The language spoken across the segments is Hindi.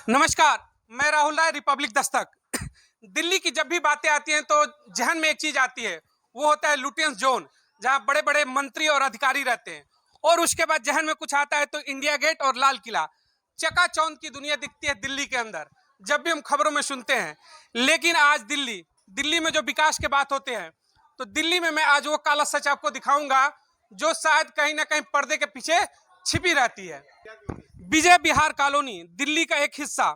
नमस्कार, मैं राहुल राय, रिपब्लिक दस्तक। दिल्ली की जब भी बातें आती हैं तो जहन में एक चीज आती है, वो होता है लुटियंस जोन, जहां बड़े बड़े मंत्री और अधिकारी रहते हैं। और उसके बाद जहन में कुछ आता है तो इंडिया गेट और लाल किला, चकाचौंध की दुनिया दिखती है दिल्ली के अंदर जब भी हम खबरों में सुनते हैं। लेकिन आज दिल्ली दिल्ली में जो विकास के बात होते हैं, तो दिल्ली में मैं आज वो काला सच आपको दिखाऊंगा जो शायद कहीं ना कहीं पर्दे के पीछे छिपी रहती है। विजय विहार कॉलोनी दिल्ली का एक हिस्सा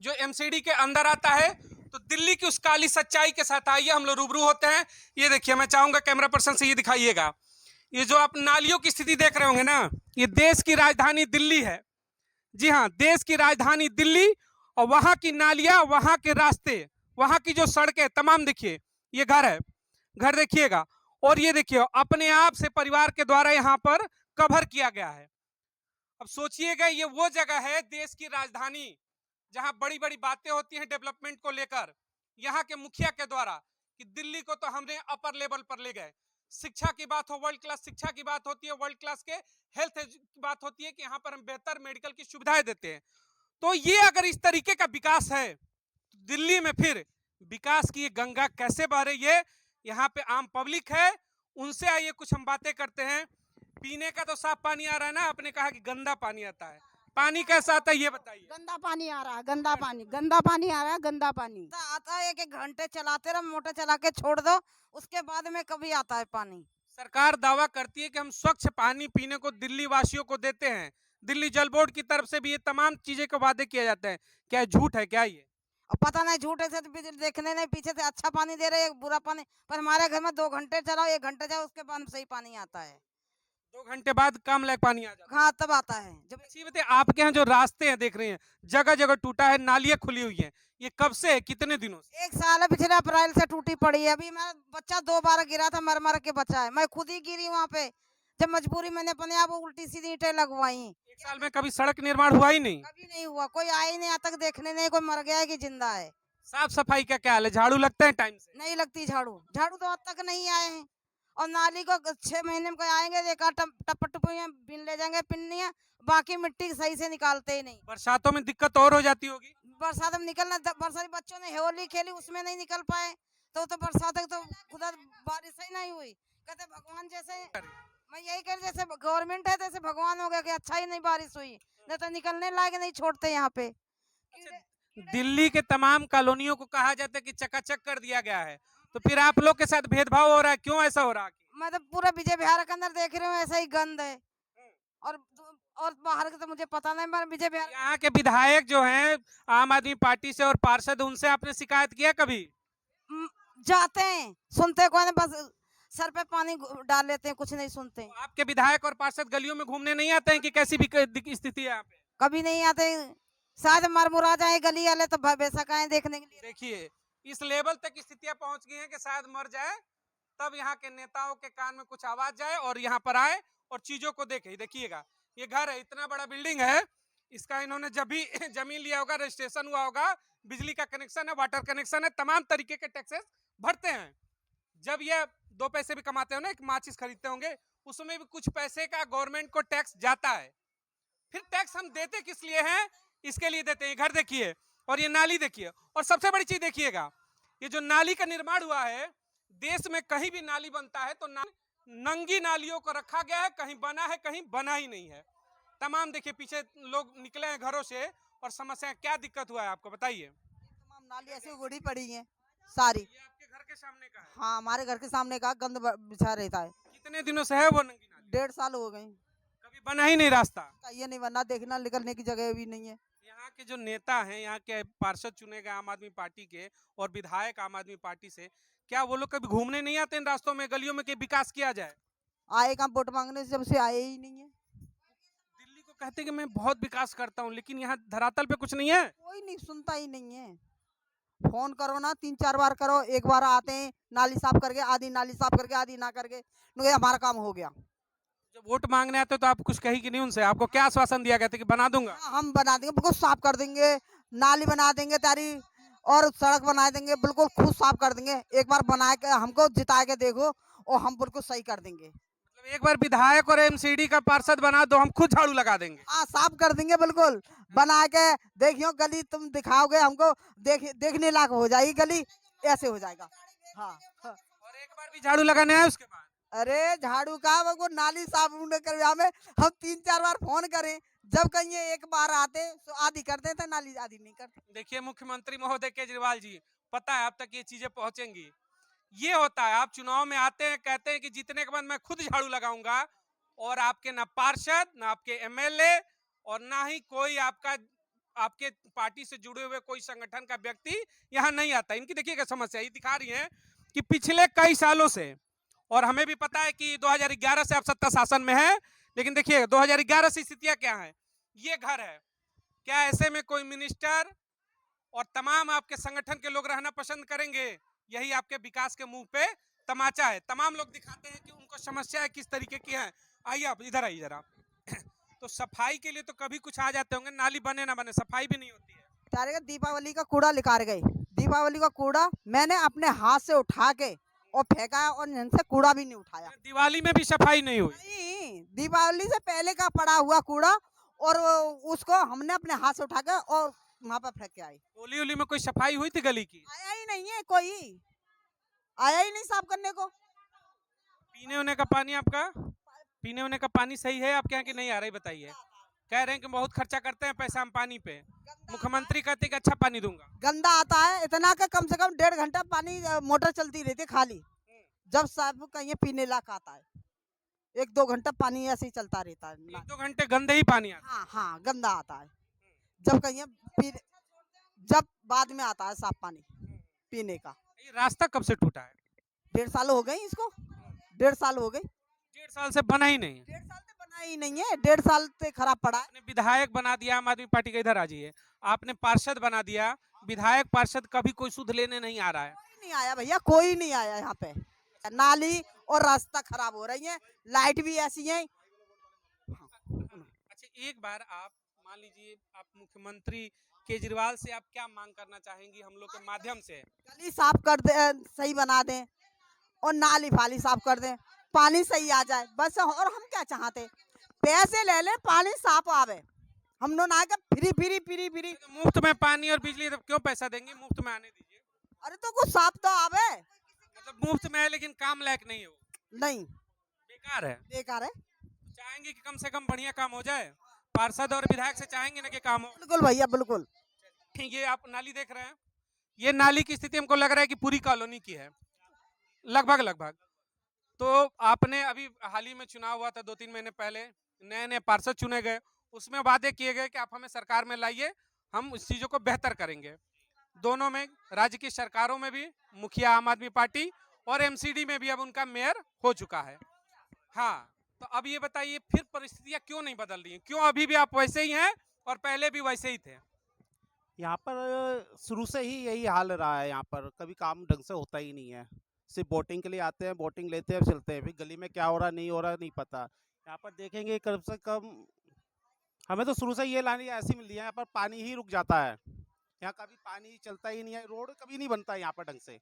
जो एमसीडी के अंदर आता है, तो दिल्ली की उस काली सच्चाई के साथ आइए हम लोग रूबरू होते हैं। ये देखिए, मैं चाहूंगा कैमरा पर्सन से ये दिखाइएगा। ये जो आप नालियों की स्थिति देख रहे होंगे ना, ये देश की राजधानी दिल्ली है। जी हाँ, देश की राजधानी दिल्ली। और वहां की नालियां, वहां के रास्ते, वहां की जो सड़कें तमाम, देखिए ये घर है, घर देखिएगा। और ये देखिए अपने आप से परिवार के द्वारा यहाँ पर कवर किया गया है। अब सोचिएगा, ये वो जगह है देश की राजधानी जहां बड़ी बड़ी बातें होती हैं डेवलपमेंट को लेकर, यहाँ के मुखिया के द्वारा कि दिल्ली को तो हमने अपर लेवल पर ले गए। शिक्षा की बात हो, वर्ल्ड क्लास शिक्षा की बात होती है, वर्ल्ड क्लास के हेल्थ की बात होती है कि यहाँ पर हम बेहतर मेडिकल की सुविधाएं देते हैं। तो ये अगर इस तरीके का विकास है तो दिल्ली में फिर विकास की गंगा कैसे बह रही है? यहाँ पे आम पब्लिक है, उनसे आइए कुछ हम बातें करते हैं। पीने का तो साफ पानी आ रहा है ना, आपने कहा कि गंदा पानी आता है, पानी कैसा आता है ये बताइए। गंदा पानी आ रहा है, गंदा पानी आ रहा है, गंदा पानी आता है। एक एक घंटे चलाते रहो, मोटर चला के छोड़ दो, उसके बाद में कभी आता है पानी। सरकार दावा करती है कि हम स्वच्छ पानी पीने को दिल्ली वासियों को देते हैं। दिल्ली जल बोर्ड की तरफ से भी ये तमाम चीजें को वादे किए जाते हैं। क्या झूठ है क्या ये? अब पता नहीं, झूठे से तो देखने नहीं, पीछे से अच्छा पानी दे रहे हैं, बुरा पानी। पर हमारे घर में 2 घंटे चलाओ, 1 घंटे जाओ, उसके बाद सही पानी आता है। 2 घंटे बाद काम लायक पानी आ जाता है। हाँ, तब आता है जब। अच्छी बात है। आपके यहाँ जो रास्ते हैं देख रहे हैं, जगह जगह टूटा है, नालियां खुली हुई है, ये कब से है, कितने दिनों से? 1 साल है, पिछले अप्रैल से टूटी पड़ी है। अभी मेरा बच्चा 2 बार गिरा था, मर मर के बचा है। मैं खुद ही गिरी वहाँ पे, जब मजबूरी मैंने अपने आप उल्टी सीधी ईंटें लगवाई। 1 साल में कभी सड़क निर्माण हुआ ही नहीं? कभी नहीं हुआ, कोई आया ही नहीं आज तक देखने, नहीं कोई मर गया है कि जिंदा है। साफ सफाई का क्या हाल है? झाड़ू लगता है टाइम से? नहीं लगती झाड़ू, झाड़ू तो आज तक नहीं आए हैं। और नाली को 6 महीने में कोई आएंगे, देखा टप टपुइयां बिन ले जाएंगे पिन्नियां, बाकी मिट्टी सही से निकालते ही नहीं। बरसातों में दिक्कत और हो जाती होगी। बरसात में निकलना, बरसात में बच्चों ने होली खेली, उसमें नहीं निकल पाए। तो बरसात तक तो खुदा बारिश ही नहीं हुई। कहते भगवान जैसे, मैं यही कह, जैसे गवर्नमेंट है जैसे भगवान हो गया कि अच्छा ही नहीं बारिश हुई, नहीं तो निकलने लायक नहीं छोड़ते यहाँ पे। दिल्ली के तमाम कॉलोनियों को कहा जाता है कि चकाचक कर दिया गया है, तो फिर आप लोग के साथ भेदभाव हो रहा है, क्यों ऐसा हो रहा है? मैं तो पूरा विजय विहार के अंदर देख रही हूँ, ऐसा ही गंद है। और और बाहर के तो मुझे पता नहीं, पर विजय विहार यहाँ के विधायक जो हैं आम आदमी पार्टी से और पार्षद, उनसे आपने शिकायत किया कभी? जाते हैं, सुनते कोई नहीं, बस सर पे पानी डाल लेते हैं, कुछ नहीं सुनते। तो आपके विधायक और पार्षद गलियों में घूमने नहीं आते हैं कि कैसी भी स्थिति है यहाँ पे? कभी नहीं आते, शायद मरमुरा जाए गली वाले तो बेशक आए देखने के लिए। देखिए, इस लेवल तक स्थितियां पहुंच गई हैं कि शायद मर जाए तब यहाँ के नेताओं के कान में कुछ आवाज जाए और यहाँ पर आए और चीजों को देखे। देखिएगा, ये घर है, इतना बड़ा बिल्डिंग है, इसका इन्होंने जब भी जमीन लिया होगा, रजिस्ट्रेशन हुआ होगा, बिजली का कनेक्शन है, वाटर कनेक्शन है, तमाम तरीके के टैक्सेस भरते हैं। जब ये 2 पैसे भी कमाते हो ना, एक माचिस खरीदते होंगे, उसमें भी कुछ पैसे का गवर्नमेंट को टैक्स जाता है। फिर टैक्स हम देते किस लिए हैं? इसके लिए देते हैं। घर देखिए और ये नाली देखिए, और सबसे बड़ी चीज देखिएगा, ये जो नाली का निर्माण हुआ है, देश में कहीं भी नाली बनता है तो नंगी नालियों को रखा गया है, कहीं बना है, कहीं बना ही नहीं है। तमाम देखिए, पीछे लोग निकले हैं घरों से, और समस्या क्या दिक्कत हुआ है आपको बताइए। तमाम नाली ऐसी उगड़ी पड़ी है सारी। ये आपके घर के सामने का है? हाँ, हमारे घर के सामने का गंद बिछा रहता है। कितने दिनों से है वो नंगी नाली? 1.5 साल हो गए। कभी बना ही नहीं रास्ता? ये नहीं बनना, देखना निकलने की जगह भी नहीं है। यहाँ के जो नेता हैं, यहाँ के पार्षद चुने गए आम आदमी पार्टी के, और विधायक आम आदमी पार्टी से, क्या वो लोग कभी घूमने नहीं आते इन रास्तों में, गलियों में, कि विकास किया जाए? आए कहाँ, वोट मांगने से जब से आए ही नहीं है। दिल्ली को कहते हैं कि मैं बहुत विकास करता हूँ, लेकिन यहाँ धरातल पे कुछ नहीं है। कोई नहीं सुनता ही नहीं है। फोन करो ना, 3-4 बार करो, एक बार आते हैं, नाली साफ करके, आधी नाली साफ करके, आधी ना करके, हमारा काम हो गया। जब वोट मांगने आते हो तो आप कुछ कही कि नहीं उनसे? आपको क्या आश्वासन दिया गया था कि बना दूंगा? हाँ, हम बना देंगे, बिल्कुल साफ कर देंगे, नाली बना देंगे तारी, और सड़क बना देंगे, बिल्कुल खुद साफ कर देंगे। एक बार बना के हमको जिता के देखो, और हम बिल्कुल सही कर देंगे। मतलब एक बार विधायक और एमसीडी का पार्षद बना दो, हम खुद झाड़ू लगा देंगे। हाँ साफ कर देंगे बिल्कुल, बना के देखियो गली तुम दिखाओगे हमको, देखने लायक हो जाएगी गली, ऐसे हो जाएगा। हाँ हाँ। और एक बार भी झाड़ू लगाने आए उसके बाद अरे झाड़ू का वो नाली साफ करवा में हम 3-4 बार फोन करें, जब कहीं ये एक बार आते तो आधी करते थे नाली, आधी नहीं करते। देखिए मुख्यमंत्री महोदय केजरीवाल जी, पता है आप तक ये चीजें पहुंचेंगी। ये होता है, आप चुनाव में आते हैं, कहते हैं कि जीतने के बाद मैं खुद झाड़ू लगाऊंगा, और आपके ना पार्षद, ना आपके एमएलए, और ना ही कोई आपका आपके पार्टी से जुड़े हुए कोई संगठन का व्यक्ति यहाँ नहीं आता। इनकी देखिएगा समस्या, ये दिखा रही है कि पिछले कई सालों से, और हमें भी पता है कि 2011 से आप सत्ता शासन में है, लेकिन देखिए 2011 से स्थितियां क्या है। ये घर है, क्या ऐसे में कोई मिनिस्टर और तमाम आपके संगठन के लोग रहना पसंद करेंगे? यही आपके विकास के मुंह पे तमाचा है। तमाम लोग दिखाते हैं कि उनको समस्या किस तरीके की है। आइए आप इधर आइए जरा। तो सफाई के लिए तो कभी कुछ आ जाते होंगे, नाली बने ना बने सफाई भी नहीं होती है। तारे का दीपावली का कूड़ा निकाल गए, दीपावली का कूड़ा मैंने अपने हाथ से उठा के और फेंका, और इनसे कूड़ा भी नहीं उठाया। दिवाली में भी सफाई नहीं हुई? नहीं, दीपावली से पहले का पड़ा हुआ कूड़ा, और उसको हमने अपने हाथ से उठा के और वहां पर फेंक के आए। होली होली में कोई सफाई हुई थी गली की? आया ही नहीं है कोई, आया ही नहीं साफ करने को। पीने होने का पानी आपका, पीने होने का पानी सही है आपके यहाँ की नहीं आ रही? बताइए। कह रहे हैं कि बहुत खर्चा करते हैं पैसा हम पानी पे, मुख्यमंत्री कहते हैं कि अच्छा पानी दूंगा। गंदा आता है इतना का, कम से कम 1.5 घंटा पानी मोटर चलती रहती है खाली, जब साफ कहीं पीने लायक आता है 1-2 घंटा पानी ऐसे ही चलता रहता है। 1-2 घंटे गंदे ही पानी आता हाँ हाँ गंदा आता है, जब कहीं पी, जब बाद में आता है साफ पानी पीने का। है। ये रास्ता कब से टूटा है? 1.5 साल हो गए इसको, 1.5 साल हो गए। 1.5 साल से बना ही नहीं। 1.5 साल से बना ही नहीं है, 1.5 साल से खराब पड़ा है। आपने विधायक बना दिया आम आदमी पार्टी का, इधर आ जाइए। आपने पार्षद बना दिया, विधायक पार्षद कभी कोई सुध लेने नहीं आ रहा है। कोई नहीं आया भैया, कोई नहीं आया यहाँ पे। नाली और रास्ता खराब हो रही है, लाइट भी ऐसी है। अच्छा एक बार आप मान लीजिए, आप मुख्यमंत्री केजरीवाल से आप क्या मांग करना चाहेंगी हम लोग के माध्यम से? गली साफ कर दे, सही बना दें, और नाली फाली साफ कर दें, पानी सही आ जाए बस। और हम क्या चाहते, पैसे ले ले पानी साफ आवे, हम लोग ना फ्री फ्री फ्री फ्री। तो मुफ्त में पानी और बिजली तो क्यों पैसा देंगे, मुफ्त में आने दीजिए। अरे तो कुछ साफ तो आवे। मतलब मुफ्त में है लेकिन काम लायक नहीं है वो, नहीं, बेकार है। बेकार है। चाहेंगे कि कम से कम बढ़िया काम हो जाए, पार्षद और विधायक से चाहेंगे ना कि काम हो। बिल्कुल भैया बिल्कुल। ये आप नाली देख रहे हैं, ये नाली की स्थिति हमको लग रहा है कि पूरी कॉलोनी की है, लगभग लगभग। तो आपने अभी हाल ही में चुनाव हुआ था 2-3 महीने पहले, नए नए पार्षद चुने गए, उसमें वादे किए गए कि आप हमें सरकार में लाइए, हम उस चीज़ों को बेहतर करेंगे। दोनों में, राज्य की सरकारों में भी मुखिया आम आदमी पार्टी, और एमसीडी में भी अब उनका मेयर हो चुका है। हाँ, तो अब ये बताइए फिर परिस्थितियाँ क्यों नहीं बदल रही हैं, क्यों अभी भी आप वैसे ही हैं और पहले भी वैसे ही थे? यहाँ पर शुरू से ही यही हाल रहा है, यहाँ पर कभी काम ढंग से होता ही नहीं है। सिर्फ वोटिंग के लिए आते हैं, वोटिंग लेते हैं, चलते हैं, फिर गली में क्या हो रहा नहीं हो रहा नहीं पता। यहाँ पर देखेंगे कम से कम, हमें तो शुरू से ये लानी ऐसी मिल रही है, यहाँ पर पानी ही रुक जाता है, यहाँ कभी पानी चलता ही नहीं है, रोड कभी नहीं बनता है यहाँ पर ढंग से।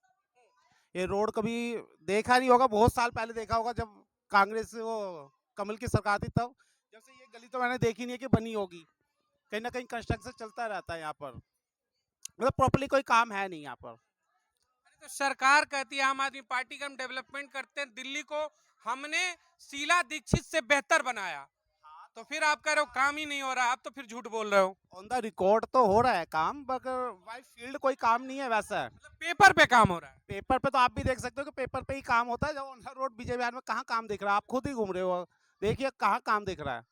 ये रोड कभी देखा नहीं होगा, बहुत साल पहले देखा होगा जब कांग्रेस वो कमल की सरकार थी, तब जब से ये गली तो मैंने देखी नहीं है कि बनी होगी। कहीं ना कहीं कंस्ट्रक्शन चलता रहता है यहाँ पर, मतलब प्रॉपर्ली कोई काम है नहीं यहाँ पर। तो सरकार कहती है आम आदमी पार्टी का हम डेवलपमेंट करते हैं, दिल्ली को हमने शीला दीक्षित से बेहतर बनाया, तो फिर आप कह रहे हो काम ही नहीं हो रहा, आप तो फिर झूठ बोल रहे हो। ऑन द रिकॉर्ड तो हो रहा है काम, मगर बाई फील्ड कोई काम नहीं है वैसा। मतलब पेपर पे काम हो रहा है। पेपर पे तो आप भी देख सकते हो कि पेपर पे ही काम होता है, जब ऑन द रोड विजय विहार में कहाँ काम दिख रहा है? आप खुद ही घूम रहे हो, देखिए कहाँ काम दिख रहा है।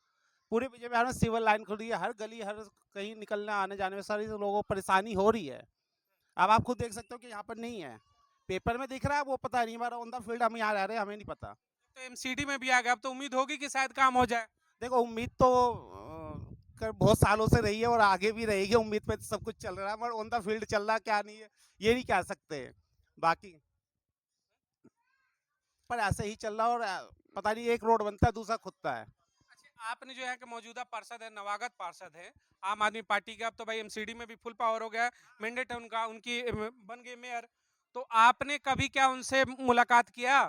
पूरे विजय विहार में सिविल लाइन खुल रही है, हर गली हर कहीं निकलने आने जाने में सारी लोगों को परेशानी हो रही है। अब आप खुद देख सकते हो कि यहाँ पर नहीं है, पेपर में दिख रहा है, वो पता नहीं, हमारा ऑन द फील्ड हम यहाँ रह रहे हैं, हमें नहीं पता। तो एमसीडी में भी आ गया, अब तो उम्मीद होगी कि शायद काम हो जाए। देखो उम्मीद तो बहुत सालों से रही है और आगे भी रहेगी, उम्मीद पे सब कुछ चल रहा है, मगर ऑन द फील्ड चल रहा क्या नहीं है ये नहीं कह सकते बाकी। पर ऐसे ही चल रहा, और पता नहीं एक रोड बनता है दूसरा खुदता है। अच्छा, आपने जो है कि मौजूदा पार्षद है, नवागत पार्षद है आम आदमी पार्टी के, अब तो भाई एमसीडी में भी फुल पावर हो गया, मैंडेट है उनका, उनकी बन गए मेयर। तो आपने कभी क्या उनसे मुलाकात किया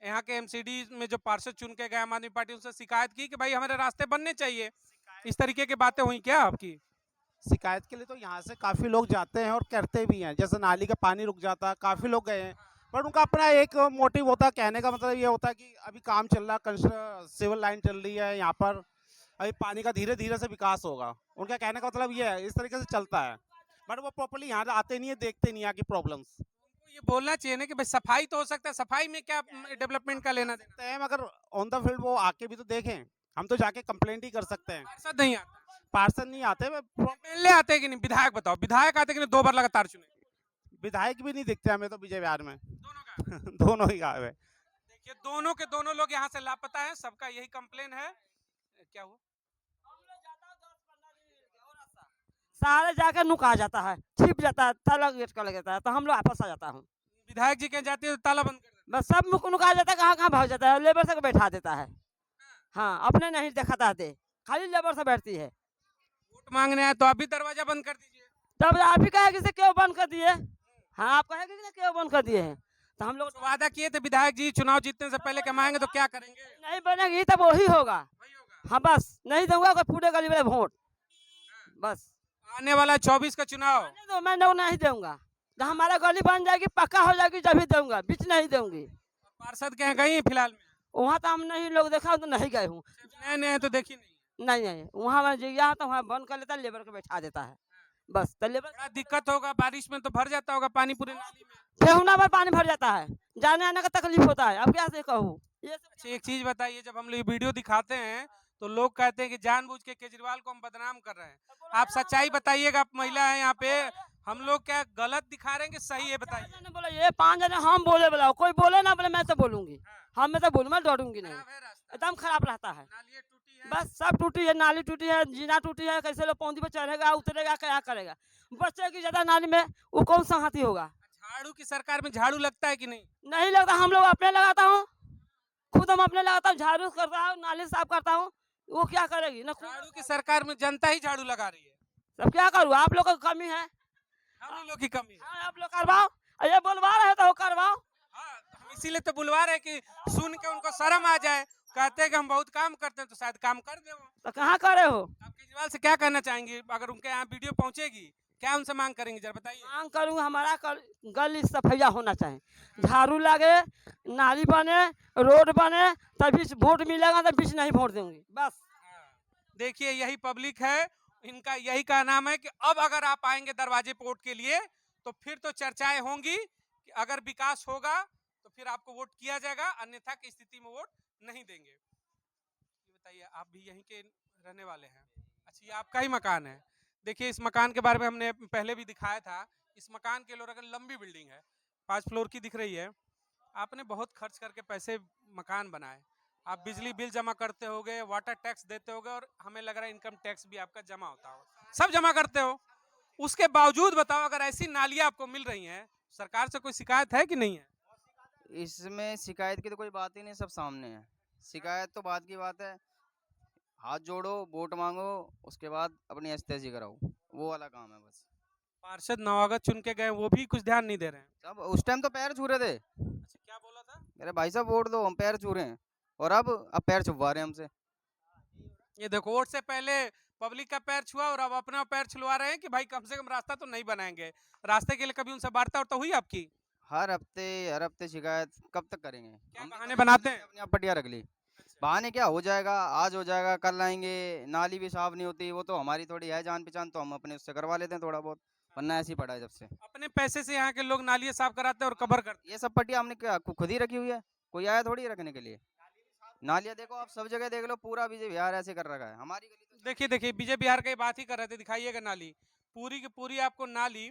यहाँ के एमसीडी में जो पार्षद चुन के गए आम आदमी पार्टी, उनसे शिकायत की कि भाई हमारे रास्ते बनने चाहिए? इस तरीके की बातें हुई क्या आपकी? शिकायत के लिए तो यहाँ से काफ़ी लोग जाते हैं और करते भी हैं। जैसे नाली का पानी रुक जाता है, काफ़ी लोग गए हैं, पर उनका अपना एक मोटिव होता है। कहने का मतलब ये होता है कि अभी काम चल रहा है, सिविल लाइन चल रही है यहाँ पर, अभी पानी का धीरे धीरे से विकास होगा। उनका कहने का मतलब ये है, इस तरीके से चलता है। बट वो प्रॉपर्ली यहाँ आते नहीं है, देखते नहीं यहाँ की प्रॉब्लम्स। ये बोलना चाहिए ना कि भाई सफाई तो हो सकता है, सफाई में क्या डेवलपमेंट का लेना देना? हैं मगर ऑन द फील्ड वो आके भी तो देखें। हम तो जाके कंप्लेंट ही कर सकते हैं। पार्षद नहीं आता, पार्षद नहीं आते, एमएलए आते हैं कि नहीं? विधायक बताओ, विधायक आते कि नहीं 2 बार लगातार चुने? विधायक भी नहीं दिखते हमें तो विजय बिहार में। दोनों का? दोनों ही गायब है। देखिए दोनों के दोनों लोग यहाँ से लापता है, सबका यही कंप्लेन है। क्या हुआ? सारे जाकर नुका जाता है, छिप जाता है, ताला गेट का लग जाता है, तो हम लोग वापस आ जाता हूँ। विधायक जी कहीं जाती है तो ताला बंद कर देते बस सब मुख नुका जाता है, कहाँ कहाँ भाग जाता है, लेबर से बैठा देता है। हाँ, अपने नहीं दिखाता है, खाली लेबर से बैठती है। हैं। वोट मांगने आए तो आप भी दरवाजा बंद कर दीजिए। तब आप ही कहेगी से क्यों बंद कर दिए? हाँ, आप कहेगी कि क्यों बंद कर दिए हैं? तो हम लोग तो वादा किए थे विधायक जी चुनाव जीतने से पहले कि हम आएंगे तो क्या करेंगे? नहीं बनेगी तब वही होगा। वही होगा। हाँ बस नहीं दूंगा कोई पूरे गली में वोट, बस आने वाला 24 का चुनाव, नहीं तो मैं नहीं दूंगा। जब हमारा गली बन जाएगी, पक्का हो जाएगी, तभी दूंगा, बीच नहीं दूंगी। पार्षद कहीं गई फिलहाल में? वहाँ तो हम नहीं लोग देखा तो नहीं गए हूँ। नए नए तो देखी नहीं। नहीं नहीं, वहाँ मैं जिया तो वहाँ बंद कर लेता है, लेबर को बैठा देता है, बस। तो लेबर बड़ा दिक्कत होगा, बारिश में तो भर जाता होगा पानी पूरे नाली में। ठेहुना पर पानी भर जाता है, जाने आने का तकलीफ होता है। अब क्या से कहूँ ये सब। अच्छा एक चीज बताइए, जब हम लोग ये वीडियो दिखाते हैं तो लोग कहते हैं कि जानबूझ के केजरीवाल को हम बदनाम कर रहे हैं। आप सच्चाई बताइएगा, आप महिला है यहाँ पे, हम लोग क्या गलत दिखा रहे हैं कि सही है बताइए? बोले ये 5 जने हम बोले, बोला कोई बोले ना बोले, मैं तो बोलूंगी। हाँ। मैं तो बोलूँ, मैं डरूंगी नहीं। खराब है रास्ता, एकदम खराब रहता है, नालियाँ टूटी है। बस सब टूटी है, नाली टूटी है, जीना टूटी है, कैसे लोग पौंधी पर चढ़ेगा उतरेगा, क्या करेगा? बच्चे की ज्यादा नाली में वो कौन संगति होगा? झाड़ू की सरकार में झाड़ू लगता है कि नहीं? नहीं लगता, हम लोग अपने लगाता हूँ, खुद हम अपने लगाता हूँ, झाड़ू करता हूँ, नाली साफ करता हूँ। वो क्या करेगी ना? झाड़ू की सरकार में जनता ही झाड़ू लगा रही है। सब क्या करूँ, आप लोग की कमी है। हम ही लोग की कमी है। हाँ, आप लोग करवाओ, ये बोलवा रहे तो करवाओ। हाँ, तो हम इसीलिए तो बुलवा रहे हैं कि सुन के उनको शर्म आ जाए। कहते हैं कि हम बहुत काम करते हैं, तो शायद काम कर दे वो। तो कहाँ करे हो? आप केजरीवाल से क्या कहना चाहेंगे? अगर उनके यहाँ वीडियो पहुंचेगी, क्या उनसे मांग करेंगे जरा बताइए? मांग करूँ हमारा गली सफैया होना चाहिए, झाड़ू लगे, नाली बने, रोड बने, तभी वोट मिलेगा, तो बीच नहीं वोट दूंगी, बस। देखिए यही पब्लिक है, इनका यही का नाम है कि अब अगर आप आएंगे दरवाजे पे वोट के लिए तो फिर तो चर्चाएं होंगी कि अगर विकास होगा तो फिर आपको वोट किया जाएगा, अन्यथा की स्थिति में वोट नहीं देंगे। ये बताइए, आप भी यहीं के रहने वाले हैं? अच्छा, ये आपका ही मकान है। देखिए इस मकान के बारे में हमने पहले भी दिखाया था। इस मकान के लोग, अगर लंबी बिल्डिंग है, 5 फ्लोर की दिख रही है। आपने बहुत खर्च करके पैसे मकान बनाए, आप बिजली बिल जमा करते होगे, वाटर टैक्स देते होगे, और हमें लग रहा है इनकम टैक्स भी आपका जमा होता होगा, सब जमा करते हो। उसके बावजूद बताओ, अगर ऐसी नालियां आपको मिल रही हैं, सरकार से कोई शिकायत है कि नहीं है? इसमें शिकायत की तो कोई बात ही नहीं, सब सामने है। शिकायत तो बात की बात है, हाथ जोड़ो, वोट मांगो, उसके बाद अपनी एस्तेजी कराओ, वो वाला काम है बस। पार्षद नवागत चुन के गए, वो भी कुछ ध्यान नहीं दे रहे हैं। सब उस टाइम तो पैर छू रहे थे, अच्छा, क्या बोला था? अरे भाई साहब वोट दो, हम पैर छू रहे हैं, और अब पैर छुपवा रहे हैं हमसे। ये देखो, वोट से पहले पब्लिक का पैर छुआ और अब अपना पैर छुलवा रहे हैं कि भाई कम से कम रास्ता तो नहीं बनाएंगे। रास्ते के लिए कभी उनसे वार्ता तो हुई आपकी? हर हफ्ते शिकायत कब तक करेंगे? क्या हम भी बहाने तो बनाते हैं? अपनी पटिया रख ली, बहाने क्या हो जाएगा, आज हो जाएगा, कल आएंगे, नाली भी साफ नहीं होती, वो तो हमारी थोड़ी है जान पहचान, तो हम अपने उससे करवा लेते हैं थोड़ा बहुत, वरना ऐसे ही पड़ा है जब से। अपने पैसे से यहाँ के लोग नालियाँ साफ कराते हैं और कवर करते ये सब पट्टियाँ हमने क्या खुद ही रखी हुई है, कोई आया थोड़ी रखने के लिए। नालियाँ देखो आप, सब जगह देख लो, पूरा विजय विहार ऐसे कर रखा है, हमारी गली तो हैं। देखिए देखिए, विजय बिहार की बात ही कर रहे थे, दिखाइएगा नाली, पूरी की पूरी आपको नाली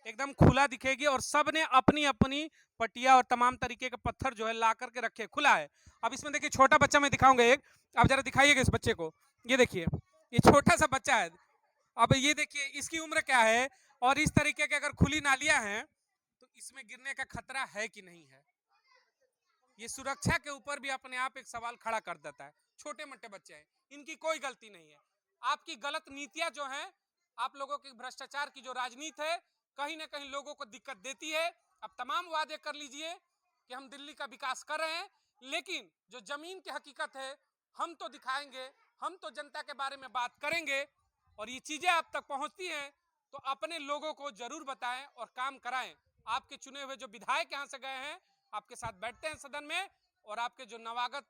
एकदम खुला दिखेगी, और सब ने अपनी अपनी पटिया और तमाम तरीके के पत्थर जो है ला करके रखे, खुला है। अब इसमें देखिए छोटा बच्चा मैं दिखाऊंगा एक, आप जरा दिखाइएगा इस बच्चे को। ये देखिए, ये छोटा सा बच्चा है। अब ये देखिए इसकी उम्र क्या है, और इस तरीके के अगर खुली नालियां हैं तो इसमें गिरने का खतरा है कि नहीं है? ये सुरक्षा के ऊपर भी अपने आप एक सवाल खड़ा कर देता है। छोटे मोटे बच्चे हैं, इनकी कोई गलती नहीं है। आपकी गलत नीतियां जो हैं, आप लोगों की भ्रष्टाचार की जो राजनीति है, कहीं ना कहीं लोगों को दिक्कत देती है। अब तमाम वादे कर लीजिए कि हम दिल्ली का विकास कर रहे हैं, लेकिन जो जमीन की हकीकत है हम तो दिखाएंगे, हम तो जनता के बारे में बात करेंगे, और ये चीजें आप तक पहुंचती हैं तो अपने लोगों को जरूर बताएं और काम कराएं। आपके चुने हुए जो विधायक यहाँ से गए हैं आपके साथ बैठते हैं सदन में, और आपके जो नवागत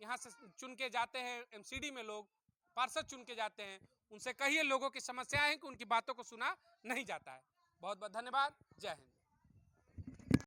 यहाँ से चुन के जाते हैं एमसीडी में, लोग पार्षद चुन के जाते हैं, उनसे कहिए लोगों की समस्याएं हैं कि उनकी बातों को सुना नहीं जाता है। बहुत बहुत धन्यवाद। जय हिंद।